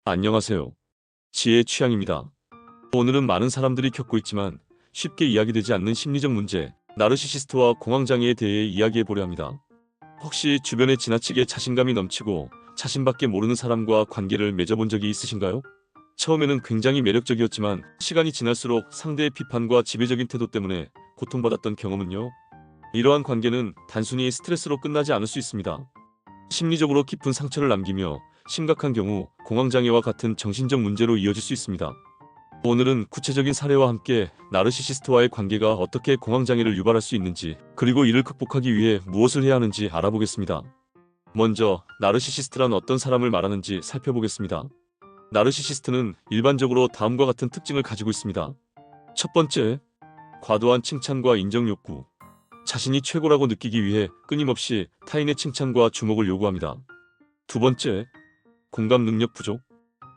안녕하세요. 지혜의 취향입니다. 오늘은 많은 사람들이 겪고 있지만 쉽게 이야기되지 않는 심리적 문제, 나르시시스트와 공황장애에 대해 이야기해 보려 합니다. 혹시 주변에 지나치게 자신감이 넘치고 자신밖에 모르는 사람과 관계를 맺어본 적이 있으신가요? 처음에는 굉장히 매력적이었지만 시간이 지날수록 상대의 비판과 지배적인 태도 때문에 고통받았던 경험은요? 이러한 관계는 단순히 스트레스로 끝나지 않을 수 있습니다. 심리적으로 깊은 상처를 남기며 심각한 경우 공황장애와 같은 정신적 문제로 이어질 수 있습니다. 오늘은 구체적인 사례와 함께 나르시시스트와의 관계가 어떻게 공황장애를 유발할 수 있는지, 그리고 이를 극복하기 위해 무엇을 해야 하는지 알아보겠습니다. 먼저 나르시시스트란 어떤 사람을 말하는지 살펴보겠습니다. 나르시시스트는 일반적으로 다음과 같은 특징을 가지고 있습니다. 첫 번째, 과도한 칭찬과 인정 욕구. 자신이 최고라고 느끼기 위해 끊임없이 타인의 칭찬과 주목을 요구합니다. 두 번째, 공감 능력 부족.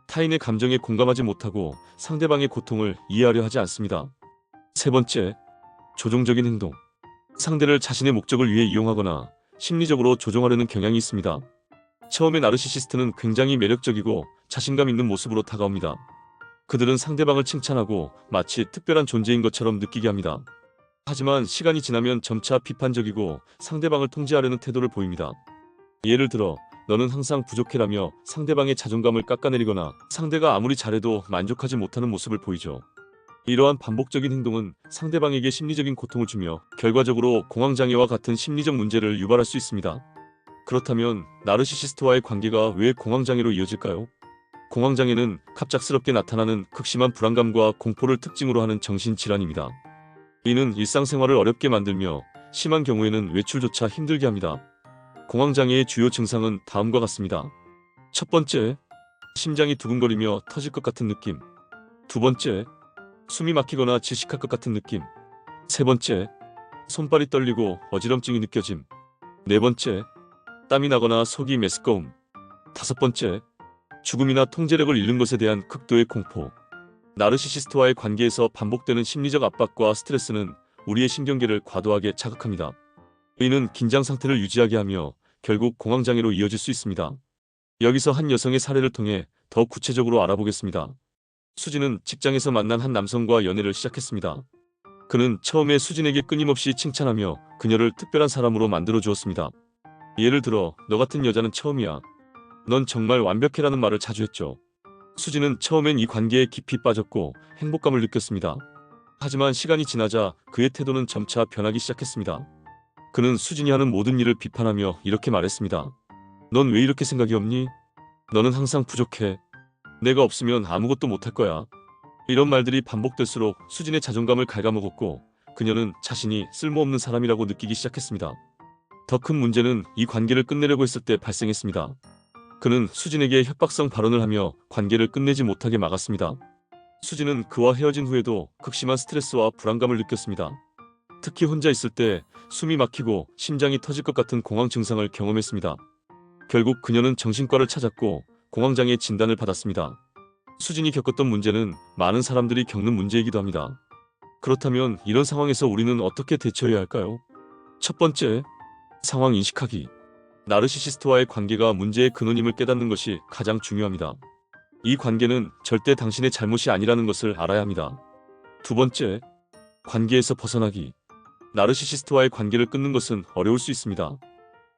타인의 감정에 공감하지 못하고 상대방의 고통을 이해하려 하지 않습니다. 세 번째, 조종적인 행동. 상대를 자신의 목적을 위해 이용하거나 심리적으로 조종하려는 경향이 있습니다. 처음에 나르시시스트는 굉장히 매력적이고 자신감 있는 모습으로 다가옵니다. 그들은 상대방을 칭찬하고 마치 특별한 존재인 것처럼 느끼게 합니다. 하지만 시간이 지나면 점차 비판적이고 상대방을 통제하려는 태도를 보입니다. 예를 들어, 너는 항상 부족해라며 상대방의 자존감을 깎아내리거나 상대가 아무리 잘해도 만족하지 못하는 모습을 보이죠. 이러한 반복적인 행동은 상대방에게 심리적인 고통을 주며 결과적으로 공황장애와 같은 심리적 문제를 유발할 수 있습니다. 그렇다면 나르시시스트와의 관계가 왜 공황장애로 이어질까요? 공황장애는 갑작스럽게 나타나는 극심한 불안감과 공포를 특징으로 하는 정신질환입니다. 이는 일상생활을 어렵게 만들며 심한 경우에는 외출조차 힘들게 합니다. 공황장애의 주요 증상은 다음과 같습니다. 첫 번째, 심장이 두근거리며 터질 것 같은 느낌. 두 번째, 숨이 막히거나 질식할 것 같은 느낌. 세 번째, 손발이 떨리고 어지럼증이 느껴짐. 네 번째, 땀이 나거나 속이 메스꺼움. 다섯 번째, 죽음이나 통제력을 잃는 것에 대한 극도의 공포. 나르시시스트와의 관계에서 반복되는 심리적 압박과 스트레스는 우리의 신경계를 과도하게 자극합니다. 이는 긴장 상태를 유지하게 하며 결국 공황장애로 이어질 수 있습니다. 여기서 한 여성의 사례를 통해 더 구체적으로 알아보겠습니다. 수진은 직장에서 만난 한 남성과 연애를 시작했습니다. 그는 처음에 수진에게 끊임없이 칭찬하며 그녀를 특별한 사람으로 만들어 주었습니다. 예를 들어, 너 같은 여자는 처음이야. 넌 정말 완벽해라는 말을 자주 했죠. 수진은 처음엔 이 관계에 깊이 빠졌고 행복감을 느꼈습니다. 하지만 시간이 지나자 그의 태도는 점차 변하기 시작했습니다. 그는 수진이 하는 모든 일을 비판하며 이렇게 말했습니다. 넌 왜 이렇게 생각이 없니? 너는 항상 부족해. 내가 없으면 아무것도 못할 거야. 이런 말들이 반복될수록 수진의 자존감을 갉아먹었고 그녀는 자신이 쓸모없는 사람이라고 느끼기 시작했습니다. 더 큰 문제는 이 관계를 끝내려고 했을 때 발생했습니다. 그는 수진에게 협박성 발언을 하며 관계를 끝내지 못하게 막았습니다. 수진은 그와 헤어진 후에도 극심한 스트레스와 불안감을 느꼈습니다. 특히 혼자 있을 때 숨이 막히고 심장이 터질 것 같은 공황 증상을 경험했습니다. 결국 그녀는 정신과를 찾았고 공황장애 진단을 받았습니다. 수진이 겪었던 문제는 많은 사람들이 겪는 문제이기도 합니다. 그렇다면 이런 상황에서 우리는 어떻게 대처해야 할까요? 첫 번째, 상황 인식하기. 나르시시스트와의 관계가 문제의 근원임을 깨닫는 것이 가장 중요합니다. 이 관계는 절대 당신의 잘못이 아니라는 것을 알아야 합니다. 두 번째, 관계에서 벗어나기. 나르시시스트와의 관계를 끊는 것은 어려울 수 있습니다.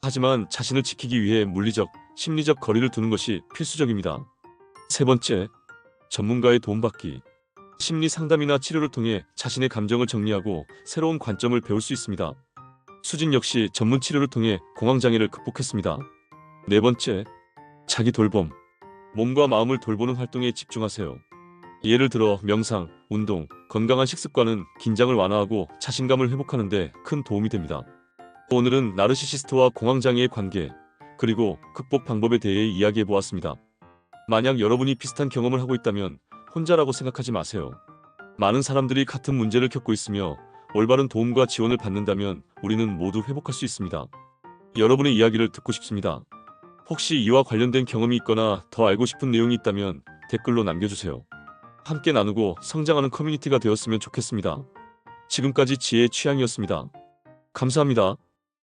하지만 자신을 지키기 위해 물리적, 심리적 거리를 두는 것이 필수적입니다. 세 번째, 전문가의 도움받기. 심리 상담이나 치료를 통해 자신의 감정을 정리하고 새로운 관점을 배울 수 있습니다. 수진 역시 전문 치료를 통해 공황장애를 극복했습니다. 네 번째, 자기 돌봄. 몸과 마음을 돌보는 활동에 집중하세요. 예를 들어 명상, 운동, 건강한 식습관은 긴장을 완화하고 자신감을 회복하는 데 큰 도움이 됩니다. 오늘은 나르시시스트와 공황장애의 관계, 그리고 극복 방법에 대해 이야기해 보았습니다. 만약 여러분이 비슷한 경험을 하고 있다면 혼자라고 생각하지 마세요. 많은 사람들이 같은 문제를 겪고 있으며 올바른 도움과 지원을 받는다면 우리는 모두 회복할 수 있습니다. 여러분의 이야기를 듣고 싶습니다. 혹시 이와 관련된 경험이 있거나 더 알고 싶은 내용이 있다면 댓글로 남겨주세요. 함께 나누고 성장하는 커뮤니티가 되었으면 좋겠습니다. 지금까지 지혜의 취향이었습니다. 감사합니다.